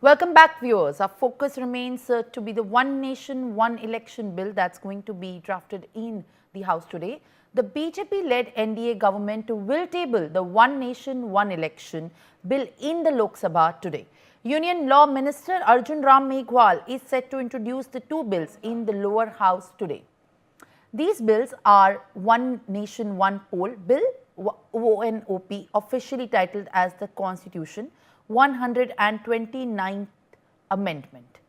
Welcome back, viewers. Our focus remains to be the One Nation, One Election bill that's going to be drafted in the House today. The BJP-led NDA government will table the One Nation, One Election bill in the Lok Sabha today. Union Law Minister Arjun Meghwal is set to introduce the two bills in the lower house today. These bills are One Nation, One Poll Bill, ONOP, officially titled as the Constitution 129th Amendment.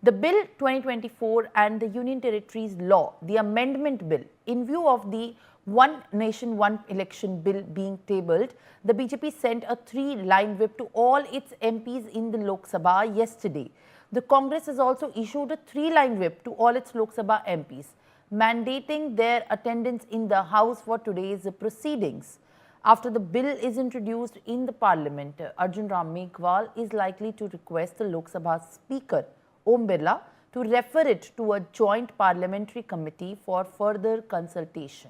The Bill 2024 and the Union Territories Law, the Amendment Bill, in view of the One Nation, One Election Bill being tabled, the BJP sent a three-line whip to all its MPs in the Lok Sabha yesterday. The Congress has also issued a three-line whip to all its Lok Sabha MPs, mandating their attendance in the House for today's proceedings. After the bill is introduced in the Parliament, Arjun Meghwal is likely to request the Lok Sabha Speaker, Om Birla, to refer it to a Joint Parliamentary Committee for further consultation.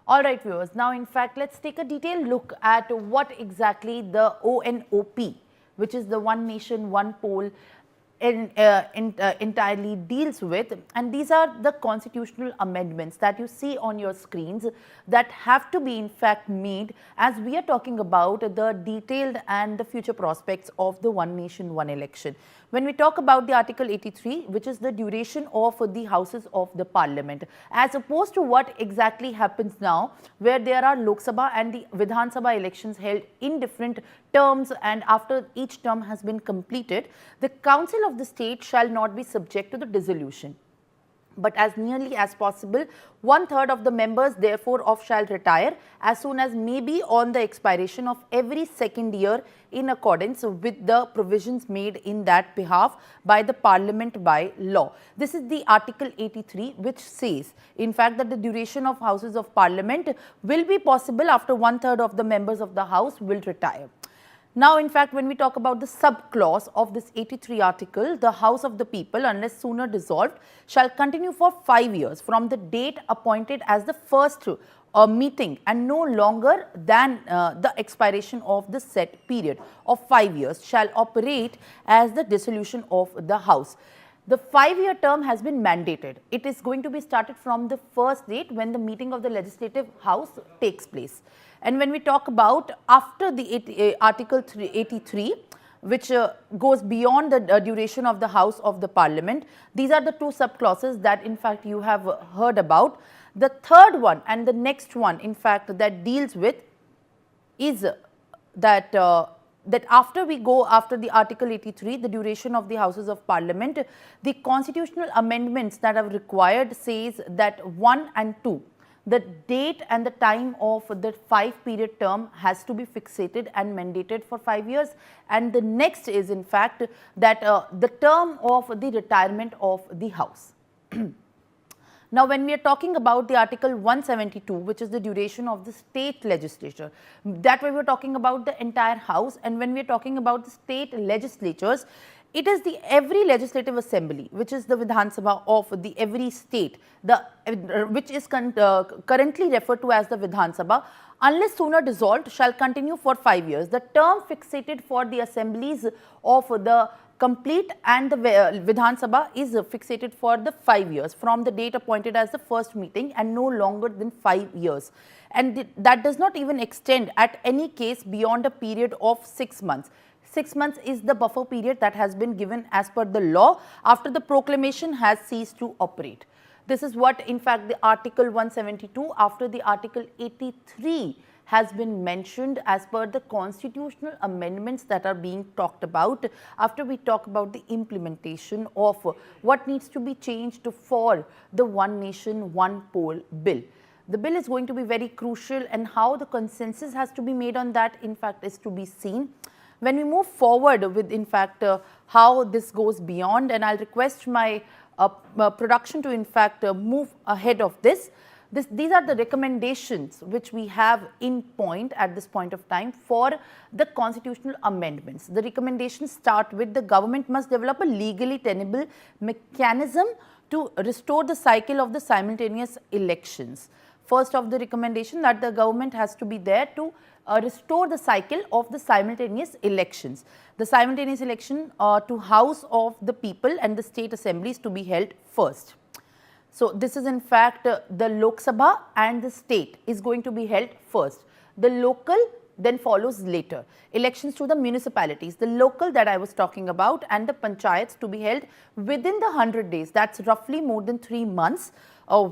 Alright viewers, now in fact let's take a detailed look at what exactly the ONOP, which is the One Nation, One Poll, entirely deals with, and these are the constitutional amendments that you see on your screens that have to be in fact made as we are talking about the detailed and the future prospects of the One Nation, One Election. When we talk about the Article 83, which is the duration of the houses of the Parliament, as opposed to what exactly happens now, where there are Lok Sabha and the Vidhan Sabha elections held in different terms, and after each term has been completed, the Council of the State shall not be subject to the dissolution. But as nearly as possible, 1/3 of the members therefore shall retire as soon as may be on the expiration of every second year in accordance with the provisions made in that behalf by the Parliament by law. This is the Article 83, which says in fact that the duration of Houses of Parliament will be possible after 1/3 of the members of the House will retire. Now, in fact, when we talk about the sub-clause of this 83 article, the House of the People, unless sooner dissolved, shall continue for 5 years from the date appointed as the first meeting and no longer than the expiration of the set period of 5 years shall operate as the dissolution of the House. The 5-year term has been mandated. It is going to be started from the first date when the meeting of the Legislative House takes place. And when we talk about after the Article 83, which goes beyond the duration of the House of the Parliament, these are the two sub-clauses that in fact you have heard about. The third one and the next one in fact that deals with is that that after we go after the Article 83, the duration of the Houses of Parliament, the constitutional amendments that are required says that 1 and 2, the date and the time of the 5-period term has to be fixated and mandated for 5 years. And the next is in fact that the term of the retirement of the House. Now, when we are talking about the Article 172, which is the duration of the state legislature, that way we are talking about the entire House. And when we are talking about the state legislatures, it is the every legislative assembly, which is the Vidhan Sabha of the every state, which is currently referred to as the Vidhan Sabha, unless sooner dissolved, shall continue for 5 years. The term fixated for the assemblies of the complete and the Vidhan Sabha is fixated for the 5 years from the date appointed as the first meeting and no longer than 5 years. And that does not even extend at any case beyond a period of 6 months. 6 months is the buffer period that has been given as per the law after the proclamation has ceased to operate. This is what in fact the Article 172 after the Article 83 has been mentioned as per the constitutional amendments that are being talked about after we talk about the implementation of what needs to be changed for the One Nation, One Poll bill. The bill is going to be very crucial, and how the consensus has to be made on that in fact is to be seen. When we move forward with in fact how this goes beyond, and I'll request my production to in fact move ahead of this. These are the recommendations which we have in point at this point of time for the constitutional amendments. The recommendations start with the government must develop a legally tenable mechanism to restore the cycle of the simultaneous elections. First of the recommendation, that the government has to be there to restore the cycle of the simultaneous elections. The simultaneous election to House of the People and the state assemblies to be held first. So, this is in fact the Lok Sabha and the state is going to be held first. The local then follows later. Elections to the municipalities, the local that I was talking about, and the panchayats to be held within the 100 days. That's roughly more than 3 months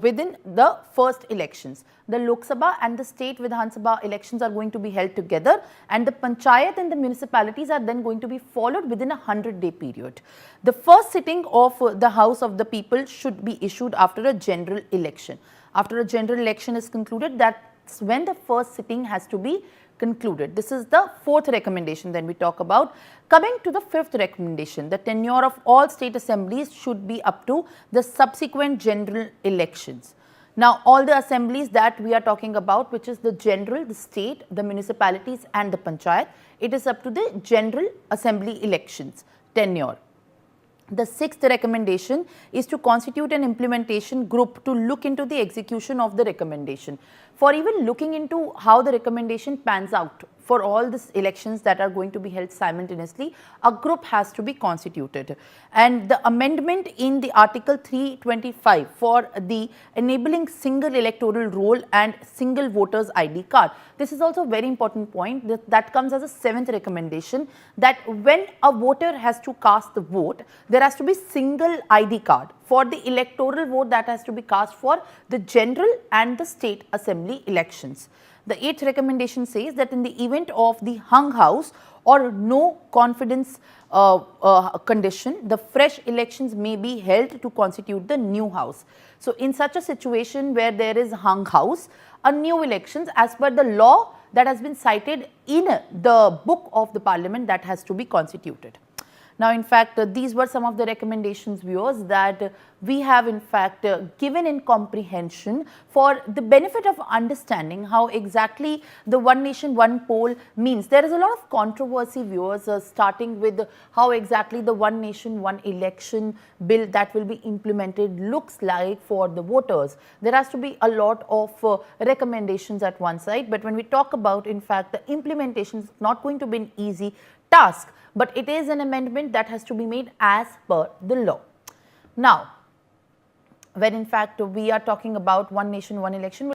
within the first elections. The Lok Sabha and the state Vidhan Sabha elections are going to be held together, and the panchayat and the municipalities are then going to be followed within a 100-day period. The first sitting of the House of the People should be issued after a general election. After a general election is concluded, that's when the first sitting has to be concluded. This is the fourth recommendation that we talk about. Coming to the fifth recommendation, the tenure of all state assemblies should be up to the subsequent general elections. Now, all the assemblies that we are talking about, which is the general, the state, the municipalities and the panchayat, it is up to the general assembly elections tenure. The sixth recommendation is to constitute an implementation group to look into the execution of the recommendation. For even looking into how the recommendation pans out for all these elections that are going to be held simultaneously, a group has to be constituted. And the amendment in the Article 325 for the enabling single electoral roll and single voters ID card. This is also a very important point that comes as a seventh recommendation, that when a voter has to cast the vote, there has to be single ID card for the electoral vote that has to be cast for the general and the state assembly elections. The eighth recommendation says that in the event of the hung house or no confidence condition, the fresh elections may be held to constitute the new house. So, in such a situation where there is hung house, a new elections as per the law that has been cited in the book of the parliament that has to be constituted. Now, in fact, these were some of the recommendations, viewers, that we have in fact given in comprehension for the benefit of understanding how exactly the one nation, one poll means. There is a lot of controversy, viewers, starting with how exactly the one nation, one election bill that will be implemented looks like for the voters. There has to be a lot of recommendations at one side, but when we talk about in fact the implementation is not going to be an easy task, but it is an amendment that has to be made as per the law. Now, when in fact we are talking about one nation, one election,